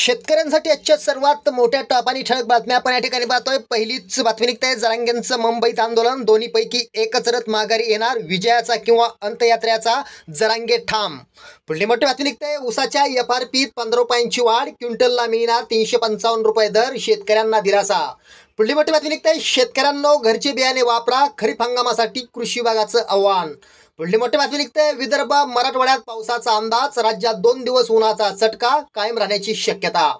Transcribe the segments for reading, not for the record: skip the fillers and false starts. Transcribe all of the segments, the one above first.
शेतकऱ्यांसाठी आजच्या सर्वात मोठ्या टॉप आणि ठळक बातम्या आपण या ठिकाणी पाहतोय। पहिलीच बातमी निघते जरांगेंचं मुंबईत आंदोलन, दोन्हीपैकी एकच रथ माघारी येणार, विजयाचा किंवा अंत्ययात्रेचा जरांगे ठाम। पुढली मोठी बातमी निघते ऊसाच्या एफआरपीत 15 रुपयांची वाढ, क्विंटलला मिळणार 355 रुपये दर, शेतकऱ्यांना दिलासा। पुढली मोठी बातमी निघते शेतकऱ्यांनो घरचे बियाणे वापरा, खरीप हंगामासाठी कृषी विभागाचं आव्हान। पुढली मोठी बातमी निघते विदर्भ मराठवाड्यात पावसाचा अंदाज, राज्यात 2 दिवस उन्हाचा चटका कायम राहण्याची शक्यता।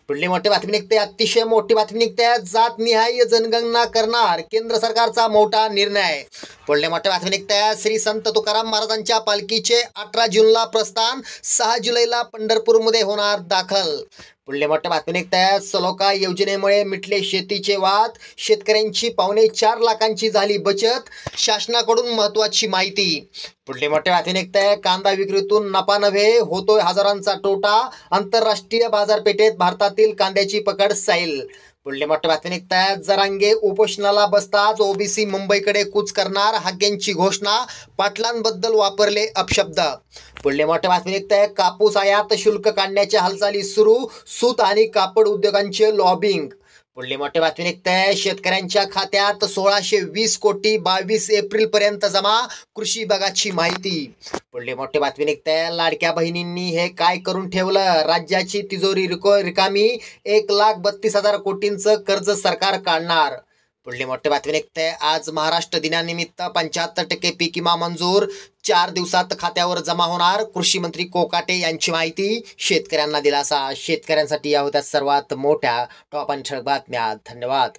पुढली मोठी बातमी निघते अतिशय मोठी बातमी निघते जातनिहाय जनगणना करणार, केंद्र सरकारचा मोठा निर्णय। पुढली मोठी बातमी निघते श्री संत तुकाराम महाराजांच्या पालखीचे 18 जूनला प्रस्थान, 6 जुलैला पंढरपूरमध्ये होणार दाखल। पुढली मोठी बातमी निघते सलोका योजनेमुळे मिटले शेतीचे वाद, शेतकऱ्यांची 4.25 लाखांची झाली बचत, शासनाकडून महत्त्वाची माहिती। पुढली मोठी बातमी निघते कांदा विक्रीतून नफा नव्हे होतोय हजारांचा तोटा, आंतरराष्ट्रीय बाजारपेठेत भारतातील कांद्याची पकड सैल। पुढली मोठी बातमी निघते जरांगे उपोषणाला बसताच ओबीसी मुंबईकडे कूच करणार, हाकेंची घोषणा, पाटलांबद्दल वापरले अपशब्द। पुढली मोठी बातमी निघते कापूस आयात शुल्क काढण्याच्या हालचाली सुरू, सूत आणि कापड उद्योगांचे लॉबिंग। पुढली मोठी बातमी निघते शेतकऱ्यांच्या खात्यात 1620 कोटी 22 एप्रिल पर्यंत जमा, कृषी विभागाची माहिती। पुढली मोठी बातमी निघते लाडक्या बहिणींनी हे काय करून ठेवलं, राज्याची तिजोरी रिकामी, 1,32,000 कोटींचं कर्ज सरकार काढणार। पुढली मोठी बातमी निघते आज महाराष्ट्र दिनानिमित्त 75% पीक विमा मंजूर, 4 दिवसात खात्यावर जमा होणार, कृषी मंत्री कोकाटे यांची माहिती, शेतकऱ्यांना दिलासा। शेतकऱ्यांसाठी या होत्या सर्वात मोठ्या टॉप आणि ठळक बातम्या। धन्यवाद।